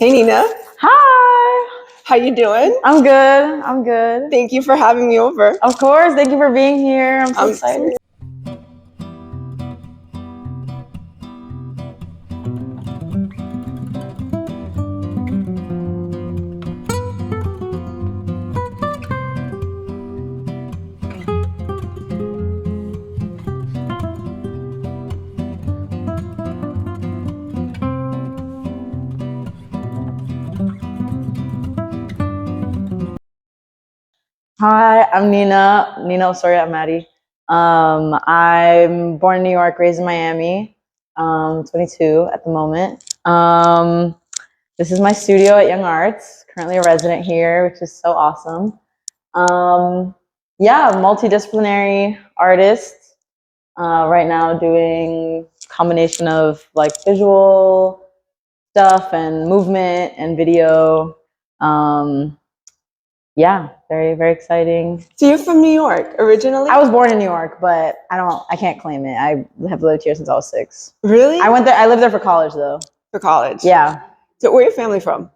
Hey Nina, Hi. how you doing? I'm good. I'm good. Thank you for having me over. Of course. Thank you for being here. I'm so excited. Hi, I'm Nina Osoria Ahmadi. I'm born in New York, raised in Miami. 22 at the moment. This is my studio at YoungArts. Currently a resident here, which is so awesome. Yeah, multidisciplinary artist. Right now doing combination of like visual stuff and movement and video. Yeah, very, very exciting. So you're from New York originally? I was born in New York, but I can't claim it. I have lived here since I was 6. Really? I lived there for college though. For college? Yeah. So where your family from?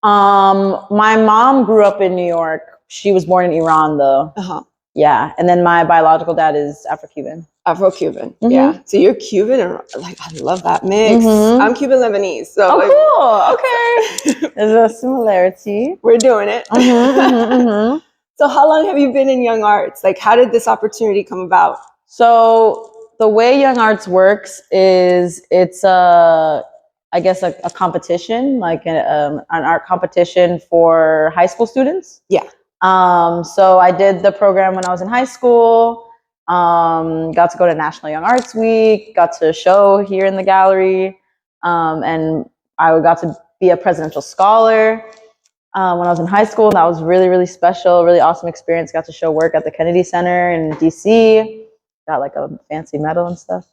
My mom grew up in New York. She was born in Iran though. Uh-huh. Yeah. And then my biological dad is Afro-Cuban. Afro-Cuban. Yeah. So you're Cuban and like I love that mix. I'm Cuban Lebanese. So cool. Okay. There's a similarity. We're doing it. So how long have you been in YoungArts? Like how did this opportunity come about? So the way YoungArts works is it's I guess a competition, like an art competition for high school students. Yeah. So I did the program when I was in high school. Got to go to National Young Arts Week. Got to show here in the gallery, and I got to be a presidential scholar when I was in high school. That was really, really special, really awesome experience. Got to show work at the Kennedy Center in DC. Got like a fancy medal and stuff.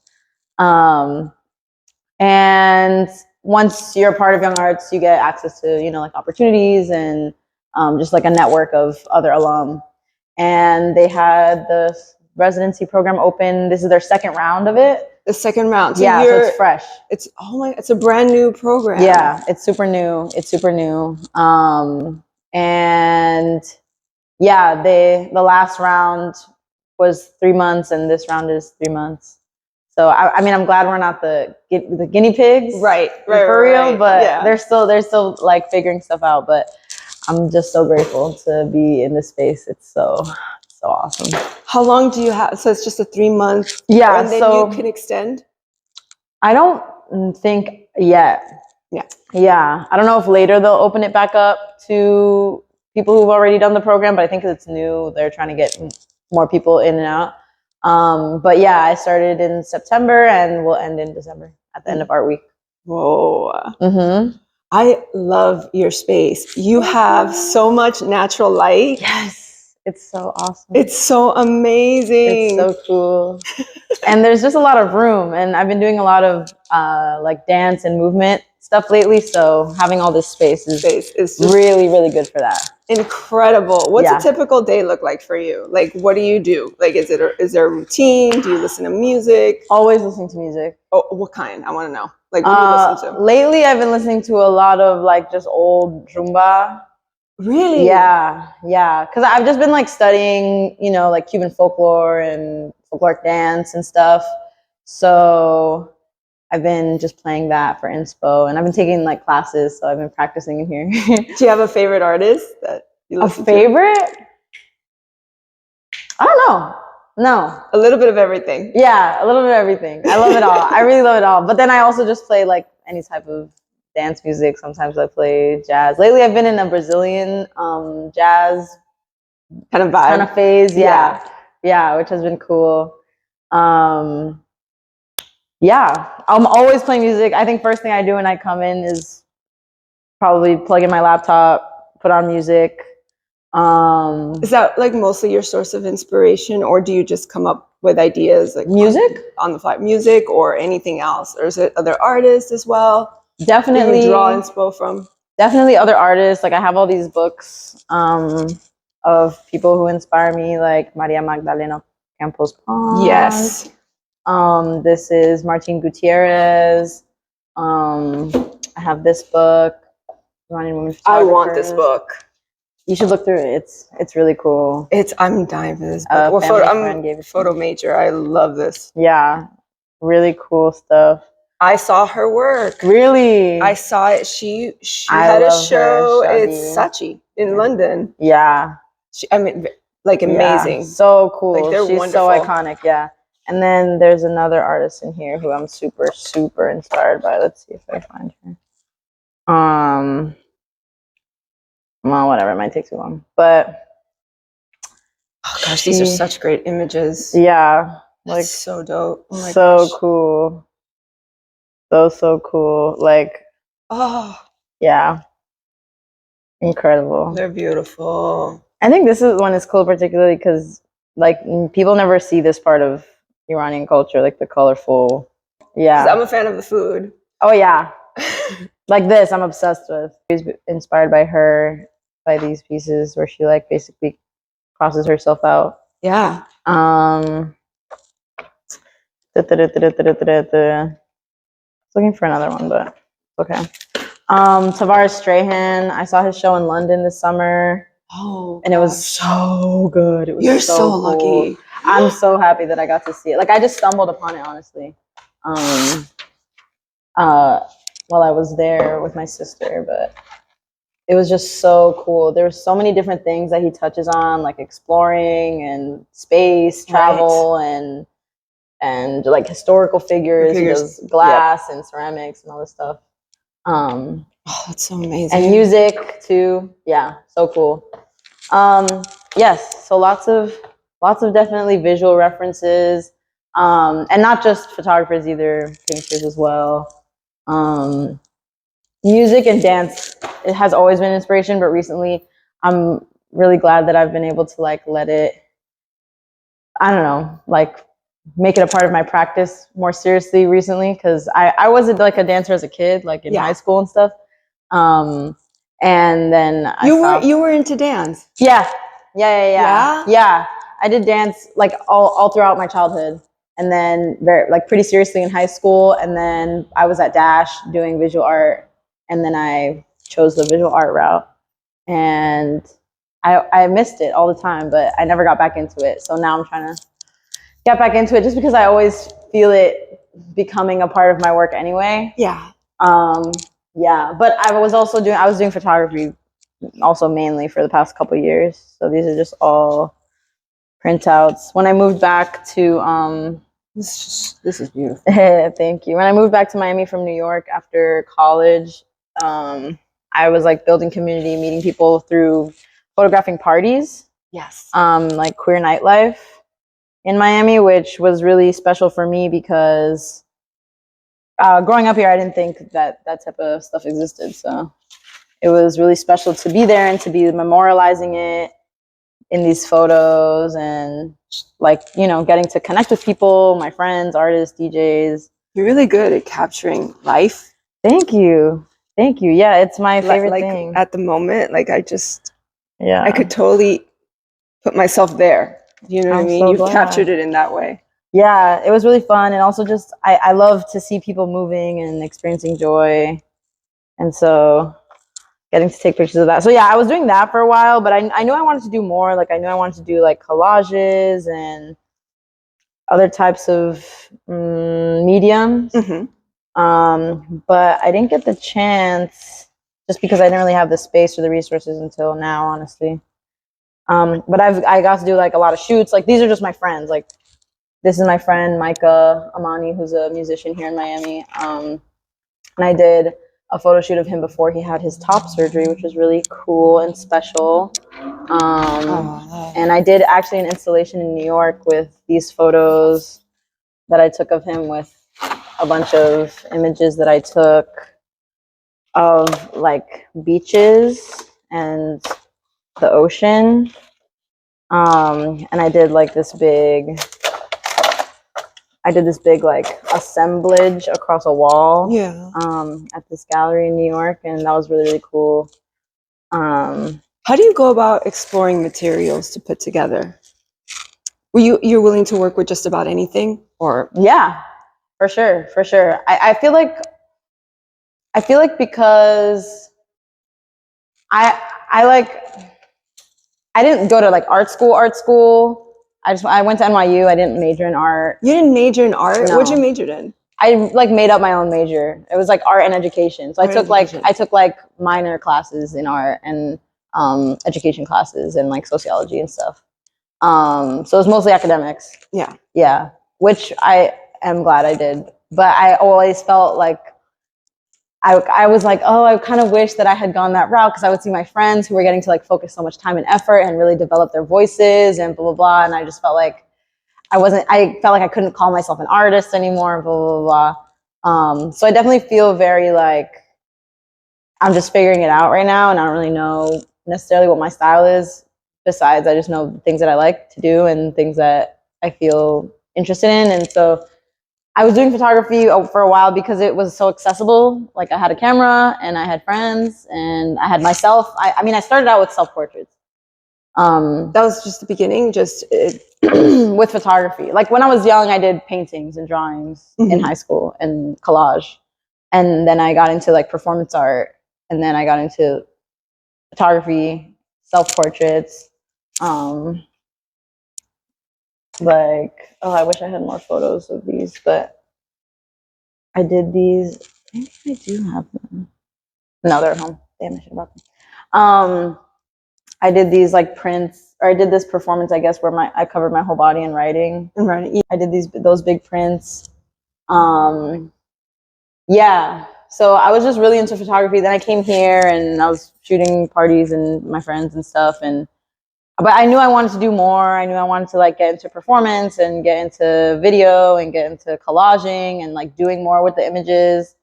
And once you're part of YoungArts, you get access to, like opportunities and just like a network of other alum. And they had the residency program open. This is their second round of it. The second round. So yeah, so it's fresh. It's a brand new program. Yeah, it's super new. And yeah, the last round was 3 months, and this round is 3 months. So I mean, I'm glad we're not the guinea pigs, right, for real. But yeah, they're still like figuring stuff out. But I'm just so grateful to be in this space. It's so awesome. How long do you have? So it's just a 3 month. Yeah, and then you can extend. I don't think yet. Yeah. I don't know if later they'll open it back up to people who've already done the program, but I think it's new. They're trying to get more people in and out. But yeah, I started in September and we'll end in December at the end of Art Week. Whoa. I love your space. You have so much natural light. Yes. It's so awesome. It's so amazing. It's so cool. And there's just a lot of room. And I've been doing a lot of like dance and movement stuff lately. So having all this space is really, really good for that. Incredible. What's a typical day look like for you? Like, what do you do? Like, is there a routine? Do you listen to music? Always listening to music. Oh, what kind? I want to know. Like, what do you listen to? Lately, I've been listening to a lot of like just old rumba. Really? Yeah. Because I've just been like studying, like Cuban folklore and folkloric dance and stuff. So I've been just playing that for inspo, and I've been taking like classes, so I've been practicing in here. Do you have a favorite artist that you listen to? A favorite? I don't know. No. A little bit of everything. Yeah, a little bit of everything. I love it all. I really love it all. But then I also just play like any type of dance music. Sometimes I play jazz. Lately, I've been in a Brazilian jazz kind of vibe, kind of phase. Yeah, which has been cool. Yeah, I'm always playing music. I think first thing I do when I come in is probably plug in my laptop, put on music. Is that like mostly your source of inspiration, or do you just come up with ideas like music on the fly, music or anything else, or is it other artists as well? Definitely. Do you draw inspo from? Definitely other artists. Like I have all these books of people who inspire me, like Maria Magdalena Campos Pons. Yes. This is Martin Gutierrez. I have this book. Iranian women I want this photographers. book. You should look through it. It's really cool. I'm dying for this book. Well, I'm a photo major. I love this. Yeah, really cool stuff. I saw her work. Really? I saw it. She had a show. It's Saatchi in London. Yeah. Like amazing. Yeah, so cool. Like they're She's wonderful. so iconic. Yeah. And then there's another artist in here who I'm super, super inspired by. Let's see if I find her. Well, whatever. It might take too long, but oh gosh, these are such great images. Yeah, like so dope. Oh my so gosh. cool. So cool. Like, oh yeah, incredible. They're beautiful. I think this one is cool, particularly because like people never see this part of Iranian culture, like the colorful. Yeah, I'm a fan of the food. Oh yeah. Like this, I'm obsessed with. She's inspired by her, by these pieces where she like basically crosses herself out. Yeah. Looking for another one, but okay. Tavares Strahan, I saw his show in London this summer. Oh, and it was so good. It was You're so cool. lucky. I'm so happy that I got to see it. Like I just stumbled upon it, honestly. While I was there with my sister, but it was just so cool. There were so many different things that he touches on, like exploring and space travel and like historical figures. He does glass and ceramics and all this stuff. Oh, that's so amazing. And music too. Yeah, so cool. Yes, so lots of definitely visual references, and not just photographers either, painters as well. Music and dance, it has always been inspiration, but recently I'm really glad that I've been able to like let it, I don't know, like make it a part of my practice more seriously recently, because I wasn't like a dancer as a kid, like in high school and stuff. And then you were into dance. Yeah. I did dance like all throughout my childhood, and then pretty seriously in high school, and then I was at Dash doing visual art, and then I chose the visual art route, and I missed it all the time, but I never got back into it. So now I'm trying to get back into it, just because I always feel it becoming a part of my work anyway. Yeah. Yeah, but I was doing photography also mainly for the past couple of years. So these are just all printouts. When I moved back to this is beautiful. Thank you. When I moved back to Miami from New York after college, I was like building community, meeting people through photographing parties. Yes. Like queer nightlife in Miami, which was really special for me because growing up here, I didn't think that type of stuff existed. So it was really special to be there and to be memorializing it in these photos, and like, you know, getting to connect with people, my friends, artists, DJs. You're really good at capturing life. Thank you. Yeah, it's my favorite thing. At the moment, like I could totally put myself there. You know what I mean? You've captured it in that way. Yeah, it was really fun. And also just, I love to see people moving and experiencing joy. And so getting to take pictures of that. So yeah, I was doing that for a while, but I knew I wanted to do more. Like I knew I wanted to do like collages and other types of mediums. Mm-hmm. But I didn't get the chance just because I didn't really have the space or the resources until now, honestly. But I got to do like a lot of shoots. Like these are just my friends. Like this is my friend Micah Amani, who's a musician here in Miami. And I did a photo shoot of him before he had his top surgery, which was really cool and special. And I did actually an installation in New York with these photos that I took of him, with a bunch of images that I took of like beaches and the ocean. And I did this big like assemblage across a wall. Yeah. At this gallery in New York, and that was really, really cool. How do you go about exploring materials to put together? You're willing to work with just about anything, or? Yeah, for sure. I feel like because I like, I didn't go to like art school. I went to NYU. I didn't major in art. You didn't major in art? No. What'd you major in? I like made up my own major. It was like art and education. So I took like minor classes in art and education classes and like sociology and stuff. So it was mostly academics. Yeah. Yeah, which I am glad I did. But I always felt like I was like, oh, I kind of wish that I had gone that route, because I would see my friends who were getting to like focus so much time and effort and really develop their voices and blah, blah, blah. And I just felt like I felt like I couldn't call myself an artist anymore, blah, blah, blah. So I definitely feel very like I'm just figuring it out right now, and I don't really know necessarily what my style is. Besides, I just know things that I like to do and things that I feel interested in. And so I was doing photography for a while because it was so accessible. Like I had a camera and I had friends and I had myself. I mean, I started out with self-portraits. That was just the beginning, just with photography. Like when I was young, I did paintings and drawings in high school and collage. And then I got into like performance art, and then I got into photography, self-portraits. Like, oh, I wish I had more photos of these, but I did these. I think I do have them. No, they're at home. Damn, I should have brought them. I did these like prints, or I did this performance, I guess, where I covered my whole body in writing. I did those big prints. Yeah. So I was just really into photography. Then I came here and I was shooting parties and my friends and stuff. But I knew I wanted to do more. I knew I wanted to like get into performance and get into video and get into collaging and like doing more with the images.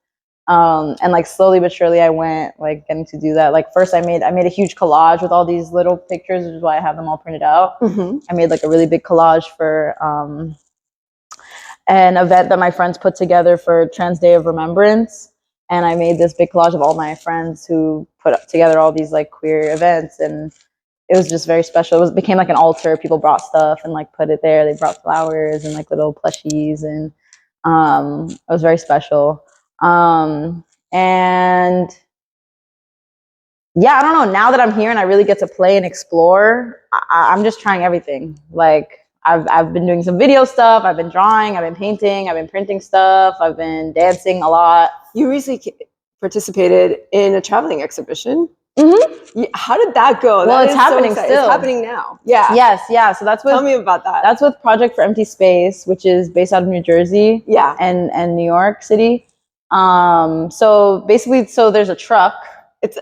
And like slowly but surely I went like getting to do that. Like first I made a huge collage with all these little pictures, which is why I have them all printed out. I made like a really big collage for an event that my friends put together for Trans Day of Remembrance. And I made this big collage of all my friends who put together all these like queer events, and it was just very special. It became like an altar. People brought stuff and like put it there. They brought flowers and like little plushies, and it was very special. And yeah, I don't know. Now that I'm here and I really get to play and explore, I'm just trying everything. Like I've been doing some video stuff. I've been drawing. I've been painting. I've been printing stuff. I've been dancing a lot. You recently participated in a traveling exhibition. Mm-hmm. Yeah, how did that go? Well, it's happening still. It's happening now. Yeah. Yes. Yeah. So that's Tell me about that. That's with Project for Empty Space, which is based out of New Jersey. Yeah. And New York City. So basically, there's a truck. It's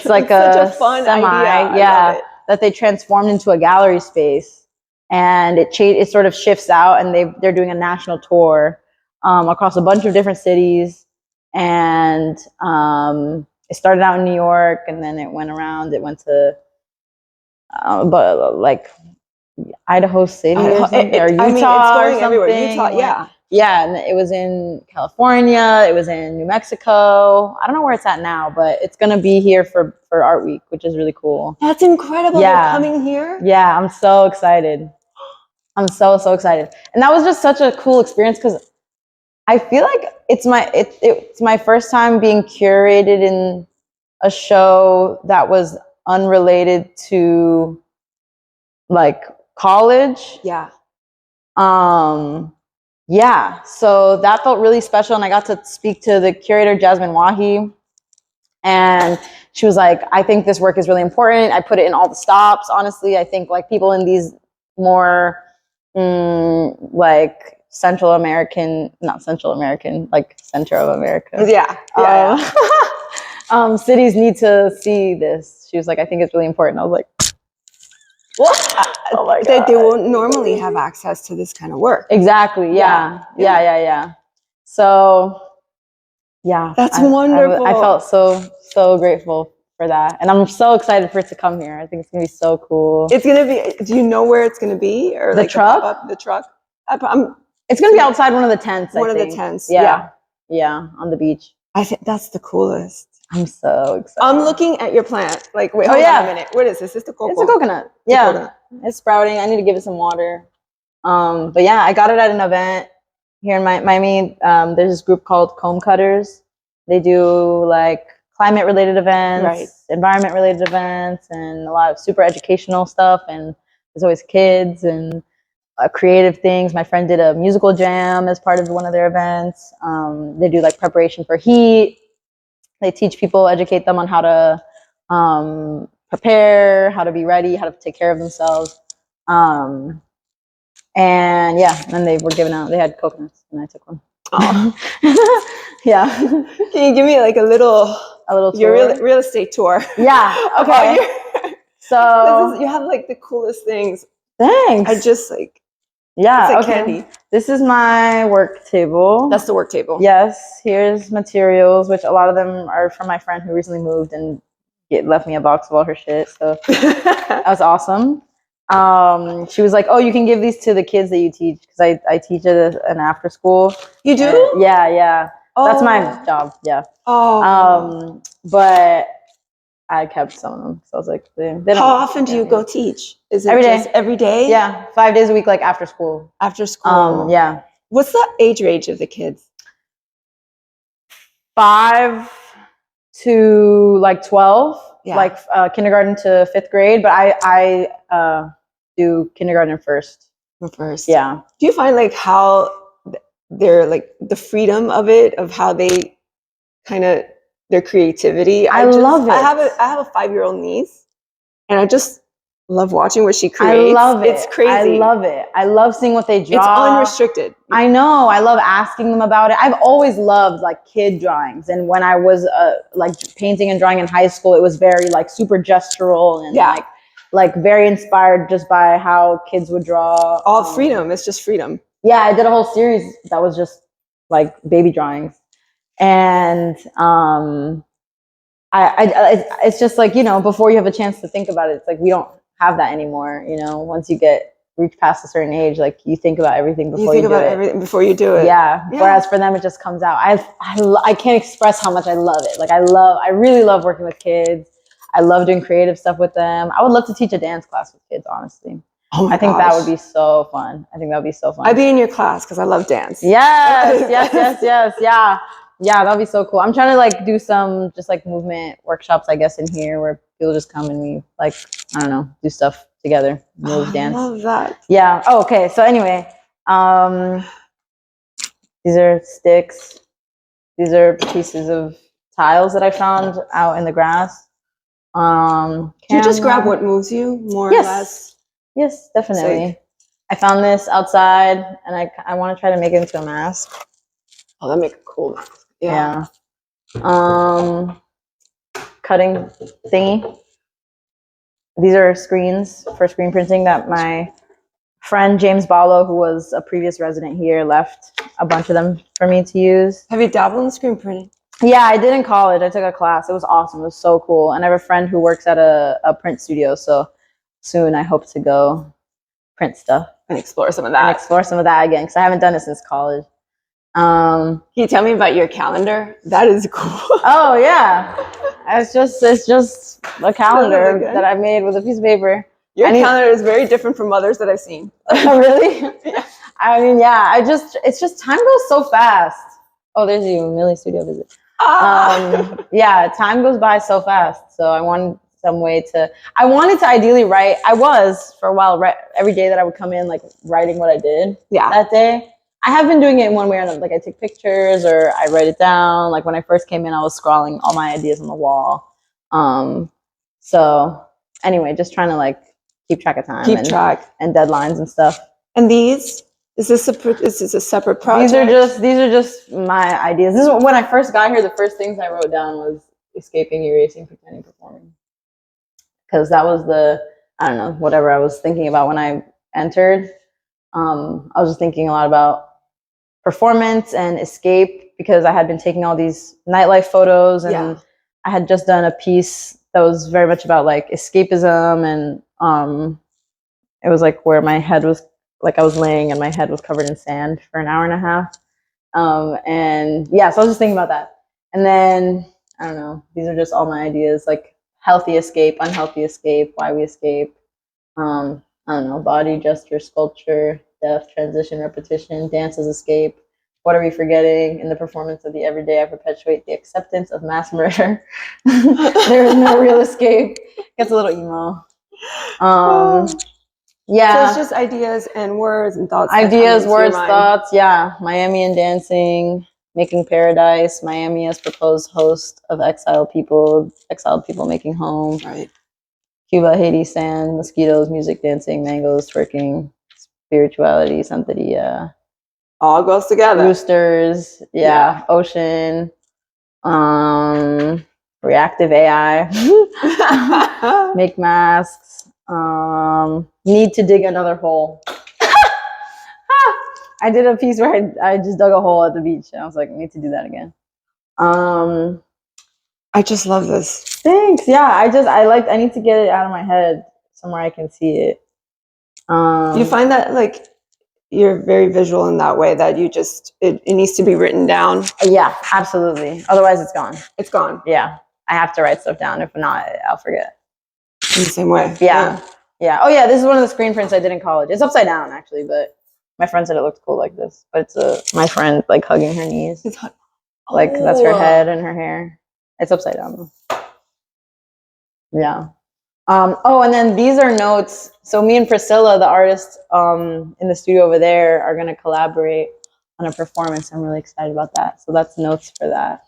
like such a fun semi, idea. that they transformed into a gallery space, and it sort of shifts out, and they're doing a national tour across a bunch of different cities, and it started out in New York, and then it went around. It went to but like Idaho City or Utah. I mean, it's going everywhere. Utah, yeah, and it was in California. It was in New Mexico. I don't know where it's at now, but it's gonna be here for Art Week, which is really cool. That's incredible. Yeah. They're coming here. Yeah, I'm so excited. I'm so excited, and that was just such a cool experience because I feel like it's my first time being curated in a show that was unrelated to like college. Yeah. Yeah, so that felt really special, and I got to speak to the curator, Jasmine Wahi, and she was like, I think this work is really important. I put it in all the stops. Honestly, I think like people in these more like Central American, like center of America. Cities need to see this. She was like, I think it's really important. I was like, what? Oh my God. They won't normally have access to this kind of work. Exactly. Yeah. So, yeah. That's wonderful. I felt so grateful for that. And I'm so excited for it to come here. I think it's going to be so cool. It's going to be, do you know where it's going to be? Or the truck? The truck? It's going to be outside one of the tents, One of the tents. Yeah, on the beach. I think that's the coolest. I'm so excited. I'm looking at your plant. Like, wait, hold on a minute. What is this? Is this the coconut? It's a coconut. It's sprouting. I need to give it some water. But yeah, I got it at an event here in Miami. There's this group called Comb Cutters. They do like climate-related events, Right. environment-related events, and a lot of super educational stuff. And there's always kids and creative things. My friend did a musical jam as part of one of their events. They do like preparation for heat. They teach people, educate them on how to prepare, how to be ready, how to take care of themselves. And yeah, and they were giving out, they had coconuts and I took one. Oh. Yeah. Can you give me like a little tour? Your real estate tour? Yeah. Okay. So you have like the coolest things. Thanks. I just like, yeah. it's like Okay. candy. This is my work table. That's the work table. Yes. Here's materials, which a lot of them are from my friend who recently moved and left me a box of all her shit. So that was awesome. She was like, "Oh, you can give these to the kids that you teach," because I teach at an after school. You do? Yeah. Oh. That's my job. Yeah. Oh. But I kept some of them, so I was like, they don't, how often do you go teach? Is it every day? Just every day? Yeah, 5 days a week, like after school. After school. Yeah. What's the age range of the kids? 5 to like 12. Yeah. Like kindergarten to 5th grade, but I do kindergarten first. First. Yeah. Do you find like how they're like the freedom of it, of how they kind of their creativity? I love it. I have a 5-year-old niece, and I just love watching what she creates. I love it. It's crazy. I love it. I love seeing what they draw. It's unrestricted. I know. I love asking them about it. I've always loved like kid drawings, and when I was like painting and drawing in high school, it was very like super gestural and like very inspired just by how kids would draw. All freedom. It's just freedom. Yeah, I did a whole series that was just like baby drawings, and it's just like, you know, before you have a chance to think about it, it's like we don't have that anymore. You know, once you reach past a certain age, like you think about everything before you do it. Everything before you do it. Yeah. Whereas for them, it just comes out. I can't express how much I love it. Like I really love working with kids. I love doing creative stuff with them. I would love to teach a dance class with kids, honestly. Oh my I think gosh. that would be so fun. I'd be in your class because I love dance. Yes. Yeah, that'd be so cool. I'm trying to like do some just like movement workshops, I guess, in here where people just come and we like, I don't know, do stuff together, move, dance. I love that. Yeah. Oh, okay. So anyway, these are sticks. These are pieces of tiles that I found out in the grass. Do you just grab what moves you, more or less? Yes, definitely. I found this outside, and I want to try to make it into a mask. Oh, that make a cool mask. Yeah. Cutting thingy. These are screens for screen printing that my friend James Ballo, who was a previous resident here, left a bunch of them for me to use. Have you dabbled in screen printing? Yeah, I did in college. I took a class. It was awesome. It was so cool. And I have a friend who works at a print studio, so soon I hope to go print stuff and explore some of that. Again, because I haven't done it since college. Can you tell me about your calendar? That is cool. Oh yeah, it's just a calendar that I made with a piece of paper. Your calendar is very different from others that I've seen. Oh really? Yeah. I mean, yeah. It's just time goes so fast. Oh, there's you, Millie studio visit. Yeah, time goes by so fast. So I wanted to ideally write. I was for a while every day that I would come in like writing what I did that day. I have been doing it in one way or another. Like I take pictures or I write it down. Like when I first came in, I was scrawling all my ideas on the wall. So anyway, just trying to like keep track of time, and deadlines and stuff. And is this a separate project? These are just my ideas. This is when I first got here. The first things I wrote down was escaping, erasing, pretending, performing, because that was whatever I was thinking about when I entered. I was just thinking a lot about performance and escape because I had been taking all these nightlife photos and I had just done a piece that was very much about like escapism and it was like where my head was like I was laying and my head was covered in sand for an hour and a half. And yeah, so I was just thinking about that. And then I don't know, these are just all my ideas, like healthy escape, unhealthy escape, why we escape. I don't know, body, gesture, sculpture, death, transition, repetition, dance as escape, What are we forgetting? In the performance of the everyday, I perpetuate the acceptance of mass murder. There is no real escape. Gets a little emo. Yeah. So it's just ideas and words and thoughts. Ideas, words, thoughts. Yeah. Miami and dancing, making paradise. Miami as proposed host of exiled people making home. Right. Cuba, Haiti, sand, mosquitoes, music, dancing, mangoes, twerking, spirituality, santeria. All goes together. Roosters, yeah. Ocean, reactive AI, make masks, need to dig another hole. I did a piece where I just dug a hole at the beach, and I was like, I need to do that again. I just love this. Thanks. Yeah, I need to get it out of my head somewhere I can see it. You find that like you're very visual in that way, that you just it needs to be written down. Yeah, absolutely. Otherwise, it's gone. It's gone. Yeah, I have to write stuff down. If not, I'll forget. In the same way. Yeah. Oh yeah, this is one of the screen prints I did in college. It's upside down actually, but my friend said it looked cool like this. But it's my friend like hugging her knees. Like that's her head and her hair. It's upside down though. Yeah. And then these are notes. So me and Priscilla, the artist in the studio over there, are gonna collaborate on a performance. I'm really excited about that. So that's notes for that.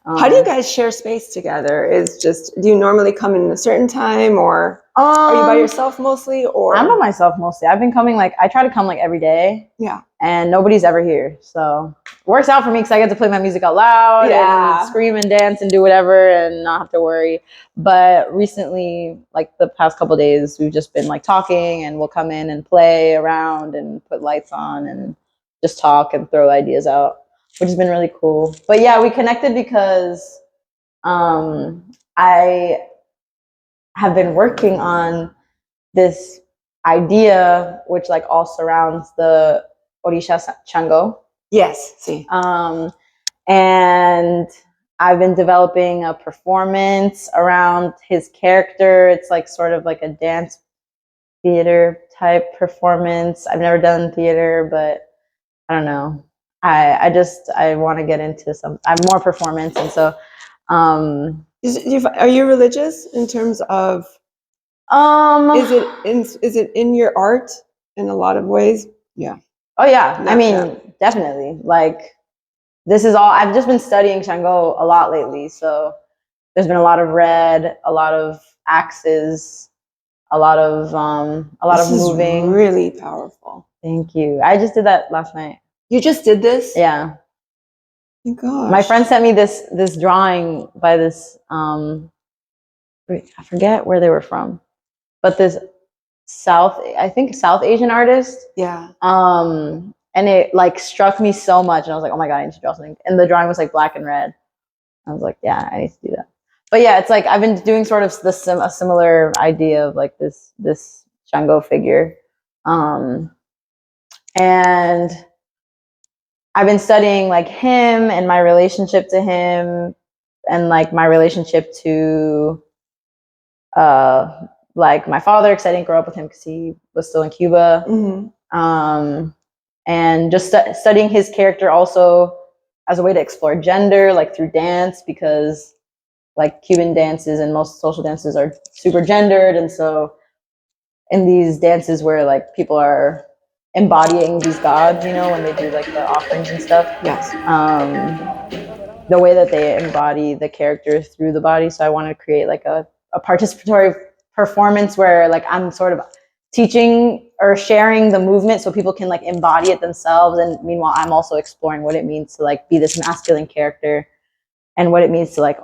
How do you guys share space together? Do you normally come in a certain time, or are you by yourself mostly? Or I'm by myself mostly. I've been coming I try to come like every day. Yeah. And nobody's ever here. So it works out for me because I get to play my music out loud and scream and dance and do whatever and not have to worry. But recently, like the past couple of days, we've just been like talking, and we'll come in and play around and put lights on and just talk and throw ideas out, which has been really cool. But yeah, we connected because I have been working on this idea which like all surrounds the Orisha CHANGO. Yes, see. And I've been developing a performance around his character. It's like sort of like a dance theater type performance. I've never done theater, but I don't know. I want to get into more performance, and so are you religious in terms of is it in your art in a lot of ways? Yeah. Oh yeah. I mean, definitely. Like this is all I've just been studying CHANGO a lot lately. So there's been a lot of red, a lot of axes, a lot of moving. Is really powerful. Thank you. I just did that last night. You just did this? Yeah. Oh my gosh. My friend sent me this drawing by this I forget where they were from, but this South Asian artist. Yeah. And it like struck me so much, and I was like, oh my god, I need to draw something. And the drawing was like black and red. I was like, yeah, I need to do that. But yeah, it's like I've been doing sort of a similar idea of like this CHANGO figure, and I've been studying like him and my relationship to him, and like my relationship to like my father, because I didn't grow up with him because he was still in Cuba. Mm-hmm. And just studying his character also as a way to explore gender, like through dance, because like Cuban dances and most social dances are super gendered. And so in these dances where like people are embodying these gods, you know, when they do like the offerings and stuff. Yes. The way that they embody the character through the body. So I want to create like a participatory performance where like I'm sort of teaching or sharing the movement so people can like embody it themselves, and meanwhile I'm also exploring what it means to like be this masculine character and what it means to like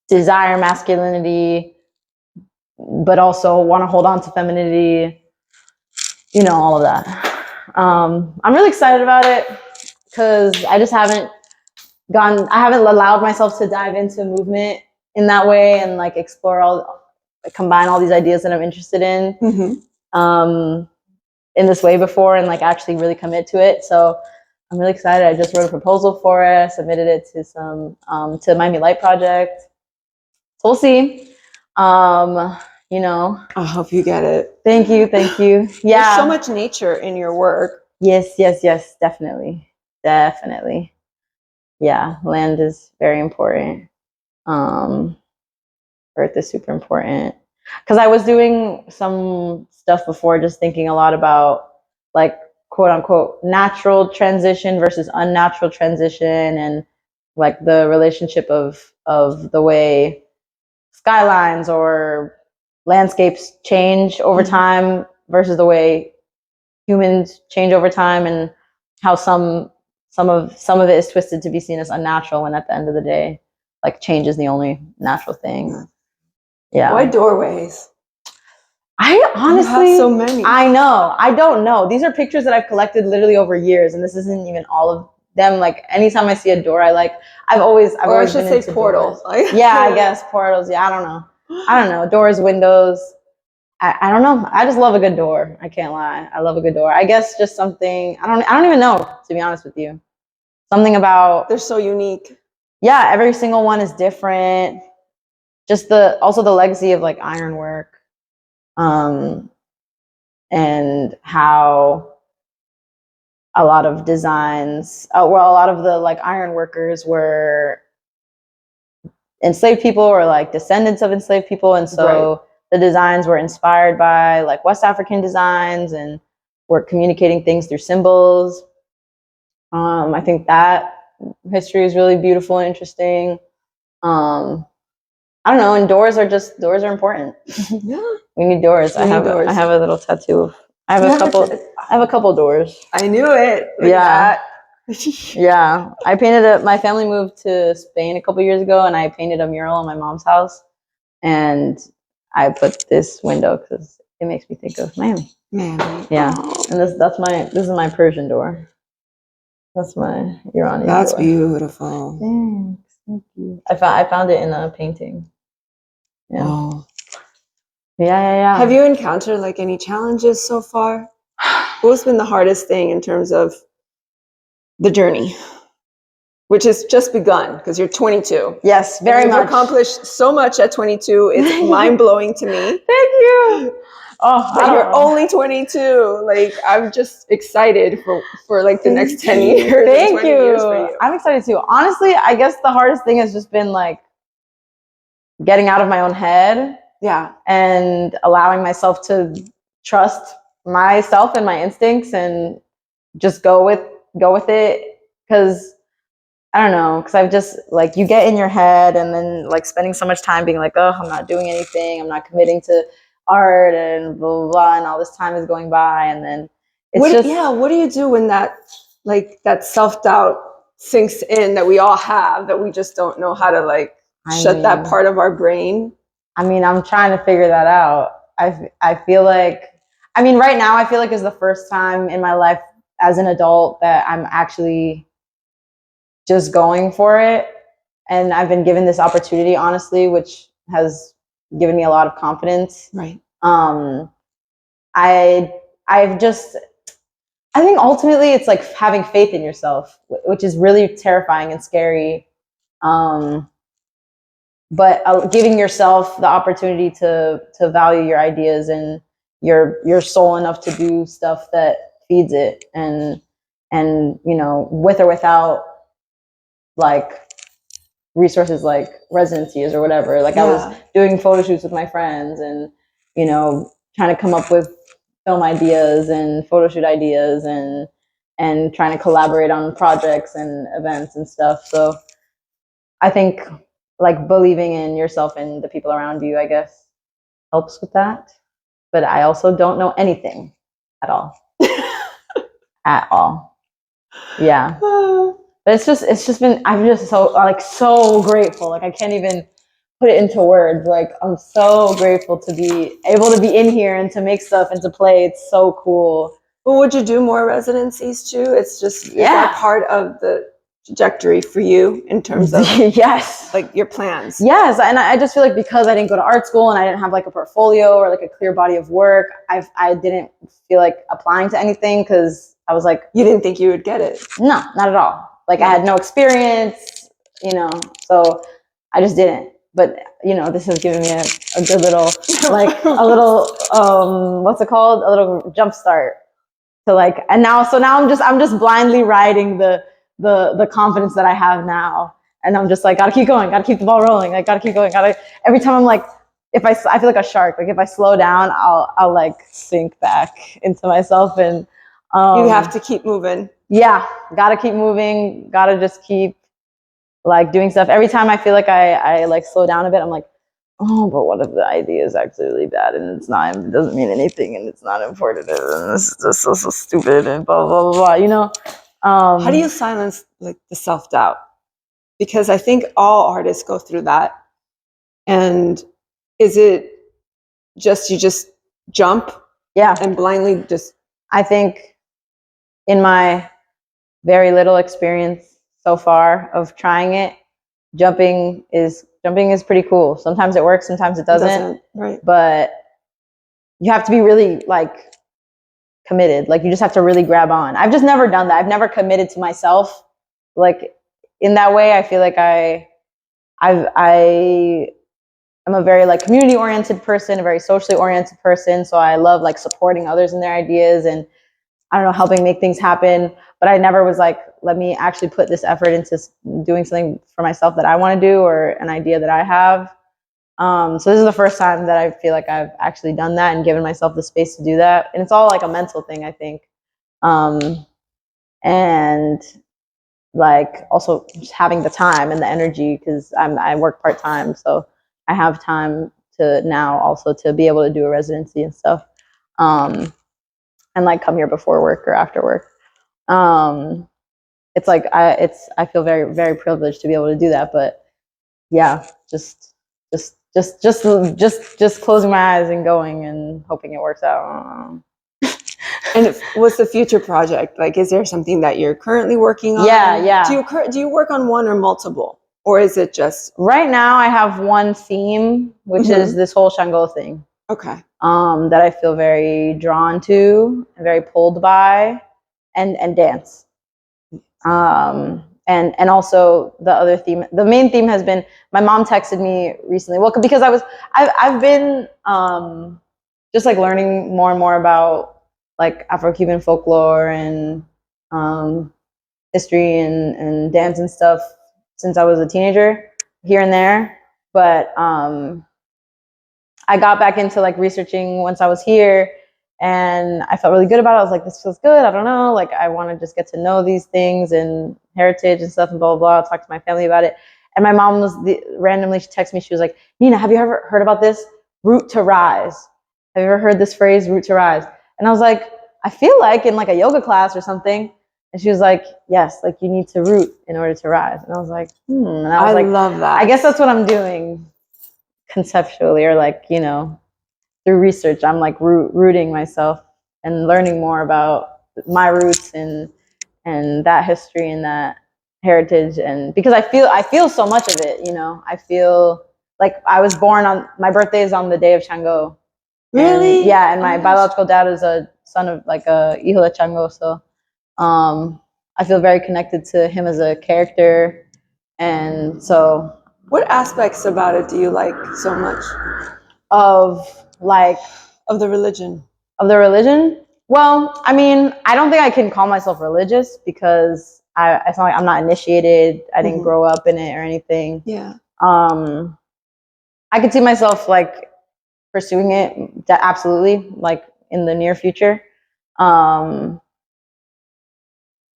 desire masculinity but also want to hold on to femininity, you know, all of that. I'm really excited about it because I haven't allowed myself to dive into movement in that way and like combine all these ideas that I'm interested in, mm-hmm. In this way before, and like actually really commit to it. So I'm really excited. I just wrote a proposal for it, submitted it to to Miami Light Project. So we'll see. You know, I hope you get it. Thank you. Yeah. There's so much nature in your work. Yes, definitely. Definitely. Yeah, land is very important. Earth is super important. Because I was doing some stuff before, just thinking a lot about like quote unquote natural transition versus unnatural transition, and like the relationship of the way skylines or landscapes change over time versus the way humans change over time, and how some of it is twisted to be seen as unnatural, when at the end of the day, like change is the only natural thing. Yeah. Why doorways? I honestly, you have so many. I know. I don't know. These are pictures that I've collected literally over years, and this isn't even all of them. Like anytime I see a door, I've always I should been say into portal. Doors. Yeah, I guess portals. Yeah, I don't know. Doors, windows. I don't know. I just love a good door. I can't lie. I love a good door. I guess just something. I don't even know, to be honest with you. Something about. They're so unique. Yeah, every single one is different. Just also the legacy of like ironwork. And how a lot of designs, a lot of the like iron workers were enslaved people or like descendants of enslaved people, and so the designs were inspired by like West African designs and were communicating things through symbols. I think that history is really beautiful and interesting. I don't know, and doors are important. Yeah. We need doors. I have a little tattoo. I have a couple doors. I knew it. Yeah. Yeah. I painted it. My family moved to Spain a couple years ago, and I painted a mural in my mom's house, and I put this window because it makes me think of Miami. Miami. Yeah. Oh. And this is my Persian door. That's my Iranian That's door. beautiful. Thanks. Thank you. I found it in a painting. Yeah. Oh. Yeah. Have you encountered like any challenges so far? What's been the hardest thing in terms of the journey, which has just begun because you're 22? Yes, very much. You've accomplished so much at 22. It's mind-blowing to me. Thank you. Oh, but you're only 22. Like, I'm just excited for like the next 10 years. Thank you. I'm excited too. Honestly, I guess the hardest thing has just been like getting out of my own head. Yeah. And allowing myself to trust myself and my instincts and just go with it. Because I don't know, because I've just like, you get in your head and then like spending so much time being like, oh, I'm not doing anything, I'm not committing to art and blah blah blah, and all this time is going by, and then what do you do when that self-doubt sinks in, that we all have, that we just don't know how to like shut that part of our brain? I mean, I'm trying to figure that out. I feel like, I mean, right now I feel like it's the first time in my life as an adult that I'm actually just going for it. And I've been given this opportunity, honestly, which has given me a lot of confidence. Right. I think ultimately it's like having faith in yourself, which is really terrifying and scary. But giving yourself the opportunity to value your ideas and your soul enough to do stuff that feeds it, and you know, with or without like resources like residencies or whatever. Like I was doing photo shoots with my friends, and you know, trying to come up with film ideas and photo shoot ideas, and trying to collaborate on projects and events and stuff. So I think like believing in yourself and the people around you, I guess, helps with that. But I also don't know anything at all. At all. Yeah. But it's just been, I'm just so grateful. Like I can't even put it into words. Like I'm so grateful to be able to be in here and to make stuff and to play. It's so cool. Well, would you do more residencies too? It's just, is that part of the trajectory for you in terms of yes, like your plans? Yes. And I just feel like because I didn't go to art school and I didn't have like a portfolio or like a clear body of work, I didn't feel like applying to anything because I was like, you didn't think you would get it? No, not at all. Like I had no experience, you know, so I just didn't. But you know, this has given me a good little, like a little, what's it called? A little jump start to like, and now I'm just blindly riding the the confidence that I have now. And I'm just like, gotta keep going, gotta keep the ball rolling, like gotta keep going, gotta. Every time I'm like, I feel like a shark. Like if I slow down, I'll like sink back into myself, and you have to keep moving. Yeah, gotta keep moving. Gotta just keep like doing stuff. Every time I feel like I like slow down a bit, I'm like, oh, but what if the idea is actually really bad and it's not, it doesn't mean anything and it's not important and it's just so stupid and blah blah blah blah. You know. How do you silence like the self-doubt? Because I think all artists go through that. And is it just you just jump? Yeah. And blindly just. I think in my very little experience so far of trying it, jumping is pretty cool. Sometimes it works, sometimes it doesn't. Right. But you have to be really like committed. Like you just have to really grab on. I've just never done that. I've never committed to myself like in that way. I feel like I am a very like community oriented person, a very socially oriented person. So I love like supporting others in their ideas and I don't know, helping make things happen. But I never was like, let me actually put this effort into doing something for myself that I want to do or an idea that I have. So this is the first time that I feel like I've actually done that and given myself the space to do that. And it's all like a mental thing, I think. And like also just having the time and the energy because I work part-time. So I have time to now also to be able to do a residency and stuff. And like come here before work or after work. It's like I feel very, very privileged to be able to do that. But yeah, just closing my eyes and going and hoping it works out. And what's the future project? Like, is there something that you're currently working on? Yeah. Do you work on one or multiple? Or is it just... Right now I have one theme, which is this whole CHANGO thing. Okay. That I feel very drawn to, and very pulled by, and dance. And also the other theme, the main theme has been, my mom texted me recently. Well, because I've been just like learning more and more about like Afro-Cuban folklore and history and dance and stuff since I was a teenager here and there. But I got back into like researching once I was here and I felt really good about it. I was like, this feels good. I don't know. Like, I want to just get to know these things and heritage and stuff and blah, blah, blah. Talk to my family about it. And my mom randomly, she texted me. She was like, Nina, have you ever heard about this? Root to rise. Have you ever heard this phrase, root to rise? And I was like, I feel like in like a yoga class or something. And she was like, yes, like you need to root in order to rise. And I was like, And I was like, love that. I guess that's what I'm doing conceptually, or like, you know, through research. I'm like rooting myself and learning more about my roots and that history and that heritage. And because I feel so much of it, you know, I feel like I was born on, my birthday is on the day of CHANGO. Really? And, yeah. And my biological dad is a son of like a hijo de CHANGO. So I feel very connected to him as a character. And so, what aspects about it do you like so much? Of the religion. Of the religion? Well, I mean, I don't think I can call myself religious because it's not like I'm not initiated. I didn't grow up in it or anything. Yeah. I could see myself like pursuing it, absolutely, like in the near future.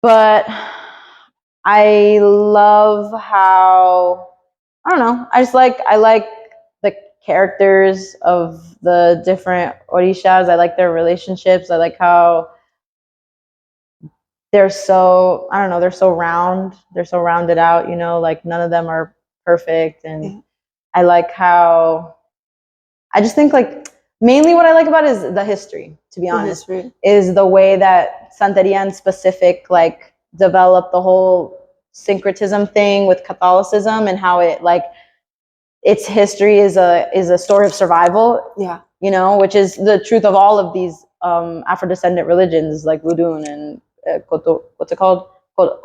But I love how, I don't know, I like the characters of the different orishas. I like their relationships. I like how they're so, I don't know, they're so round. They're so rounded out, you know, like none of them are perfect. And I like how, I just think like mainly what I like about it is the history, to be honest, is the way that Santeria in specific like developed the whole syncretism thing with Catholicism and how it like its history is a story of survival. Yeah. You know, which is the truth of all of these Afro-descendant religions like Voodoo and what's it called? The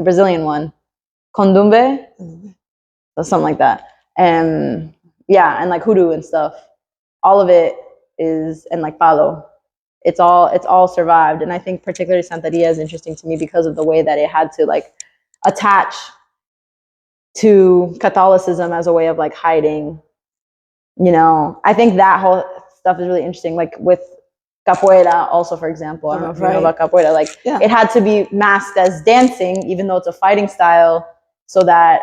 Brazilian one. Condumbe? Or something like that. Yeah, and like hoodoo and stuff. All of it is, and like palo, it's all survived. And I think particularly Santeria is interesting to me because of the way that it had to like attach to Catholicism as a way of like hiding, you know. I think that whole stuff is really interesting. Like with capoeira also, for example, I don't know if you know about capoeira, like it had to be masked as dancing, even though it's a fighting style, so that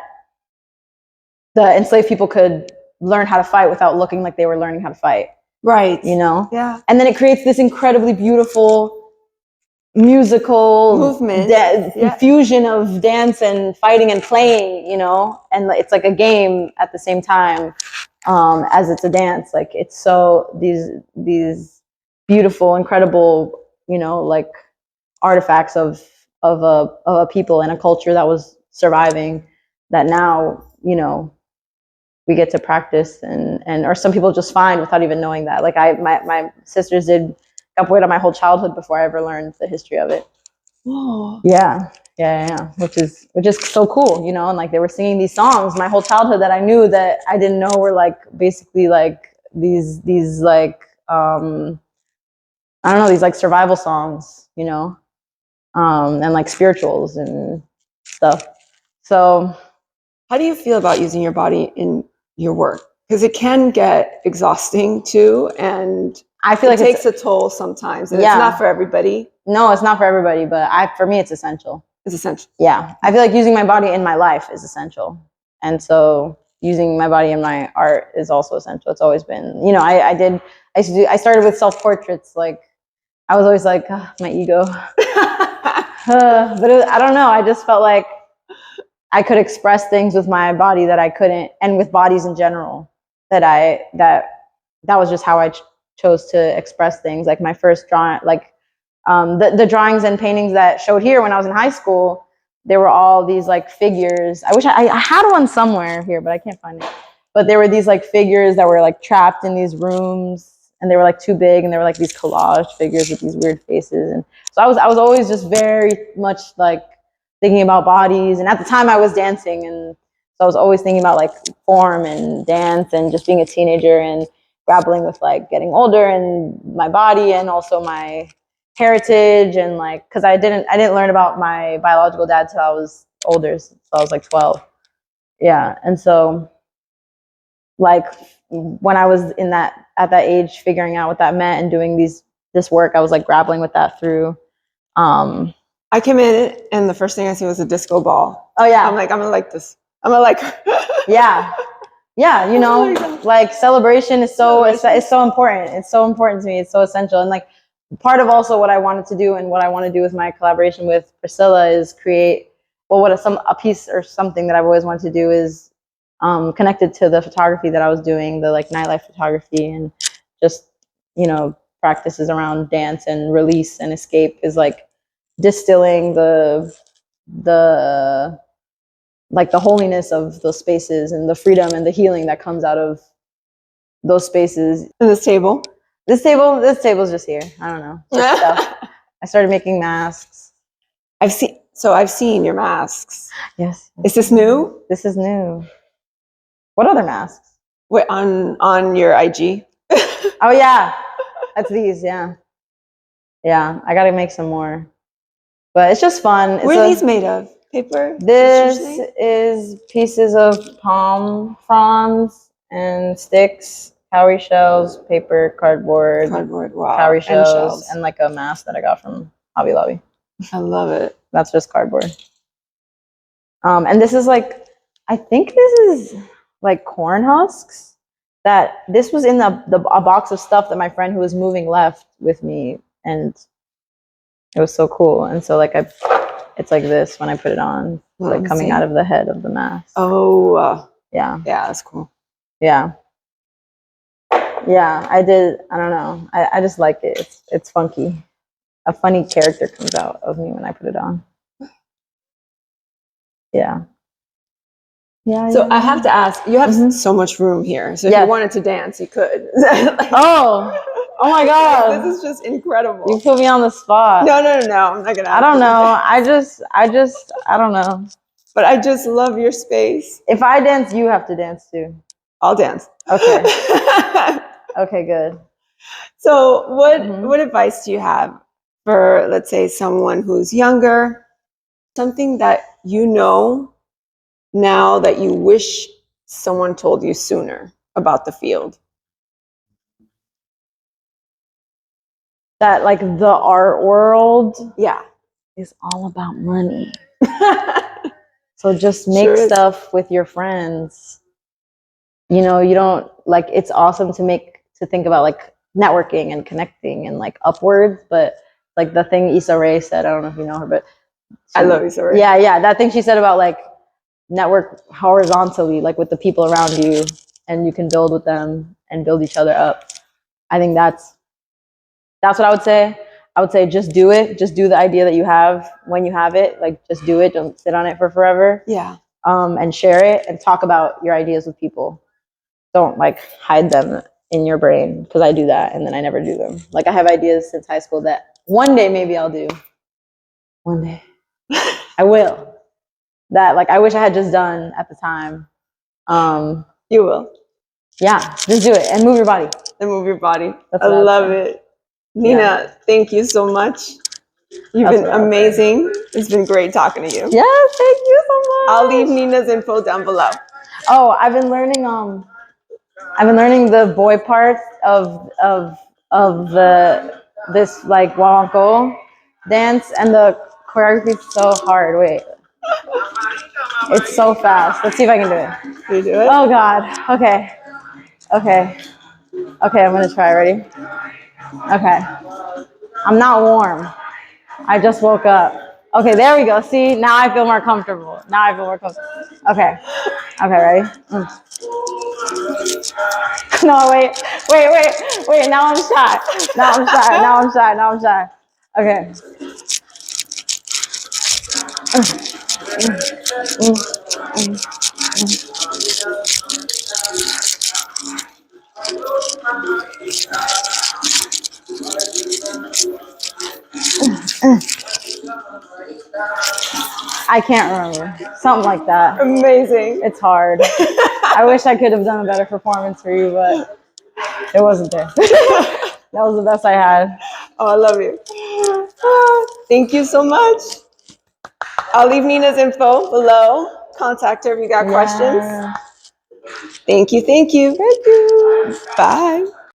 the enslaved people could learn how to fight without looking like they were learning how to fight. Right. You know? Yeah. And then it creates this incredibly beautiful musical movement, fusion of dance and fighting and playing, you know? And it's like a game at the same time, as it's a dance. Like it's so, these beautiful, incredible, you know, like artifacts of a people and a culture that was surviving, that now, you know, we get to practice and or some people just find without even knowing that. Like my sisters did capoeira my whole childhood before I ever learned the history of it. Oh. Yeah, which is so cool, you know. And like they were singing these songs my whole childhood that I knew that I didn't know were like basically like these like I don't know, these like survival songs, you know, and like spirituals and stuff. So how do you feel about using your body in your work? Because it can get exhausting too, and I feel like it takes a toll sometimes, and it's not for everybody. No, it's not for everybody, but for me, it's essential. It's essential. Yeah, I feel like using my body in my life is essential, and so using my body in my art is also essential. It's always been, you know, I started with self-portraits. Like I was always like, my ego, but I don't know. I just felt like I could express things with my body that I couldn't, and with bodies in general, that was just how I chose to express things. Like my first drawing, like the drawings and paintings that showed here when I was in high school, there were all these like figures. I wish I had one somewhere here, but I can't find it. But there were these like figures that were like trapped in these rooms, and they were like too big, and they were like these collage figures with these weird faces. And so I was always just very much like thinking about bodies. And at the time I was dancing, and so I was always thinking about like form and dance and just being a teenager and grappling with like getting older and my body and also my heritage. And like, because I didn't learn about my biological dad till I was older, so I was like 12. Yeah. And so like when I was at that age, figuring out what that meant and doing this work, I was like grappling with that through I came in and the first thing I see was a disco ball. Oh yeah. I'm gonna like this. I'm gonna like yeah. Yeah, you know, like celebration is so important. It's so important to me. It's so essential. And like part of also what I wanted to do and what I want to do with my collaboration with Priscilla is create, well, a piece or something that I've always wanted to do is connected to the photography that I was doing, the like nightlife photography, and just, you know, practices around dance and release and escape, is like distilling the like the holiness of those spaces and the freedom and the healing that comes out of those spaces. And this table's just here. I don't know. Stuff. I started making masks. I've seen your masks. Yes. Is this new? This is new. What other masks? Wait, on your IG? Oh yeah, that's these. Yeah, I gotta make some more, but it's just fun. What are these made of? Paper? This is pieces of palm fronds and sticks, cowrie shells, paper, cardboard, wow, cowrie shells, and like a mask that I got from Hobby Lobby. I love it. That's just cardboard. And this is like, I think this is like corn husks. That this was in a box of stuff that my friend who was moving left with me, and it was so cool. And so like it's like this when I put it on, like coming out of the head of the mask. Oh, yeah, that's cool. Yeah, I did. I don't know. I just like it. It's funky. A funny character comes out of me when I put it on. Yeah. So I have to ask, you have so much room here. So if you wanted to dance, you could. Oh my God. This is just incredible. You put me on the spot. No. I'm not going to. I don't know. I don't know. But I just love your space. If I dance, you have to dance too. I'll dance. Okay. Okay, good. So what advice do you have for, let's say, someone who's younger, something that you know now that you wish someone told you sooner about the field? That like the art world Yeah. is all about money. So just make Sure is. stuff with your friends. You know, you don't like, it's awesome to think about like networking and connecting and like upwards, but like the thing Issa Rae said, I don't know if you know her, but I love Issa Rae. yeah, that thing she said about like network horizontally, like with the people around you, and you can build with them and build each other up. I think that's what I would say. I would say just do it. Just do the idea that you have when you have it. Like just do it. Don't sit on it for forever. Yeah. And share it and talk about your ideas with people. Don't like hide them in your brain, because I do that and then I never do them. Like I have ideas since high school that one day maybe I'll do. One day I will. That like I wish I had just done at the time. You will. Yeah, just do it and move your body. And move your body. That's I what I would love say. it. Nina, thank you so much. You've been amazing. It's been great talking to you. Yes, thank you so much. I'll leave Nina's info down below. Oh, I've been learning the boy parts of this like Wawanko dance, and the choreography is so hard. Wait. It's so fast. Let's see if I can do it. Can you do it? Oh God. Okay. I'm gonna try. Ready? Okay. I'm not warm. I just woke up. Okay, there we go. See, now I feel more comfortable. Okay. Ready? No, wait. Now I'm shy. Okay. I can't remember. Something like that. Amazing. It's hard. I wish I could have done a better performance for you, but it wasn't there. That was the best I had. Oh, I love you. Thank you so much. I'll leave Nina's info below. Contact her if you got questions. Thank you. Thank you. Bye.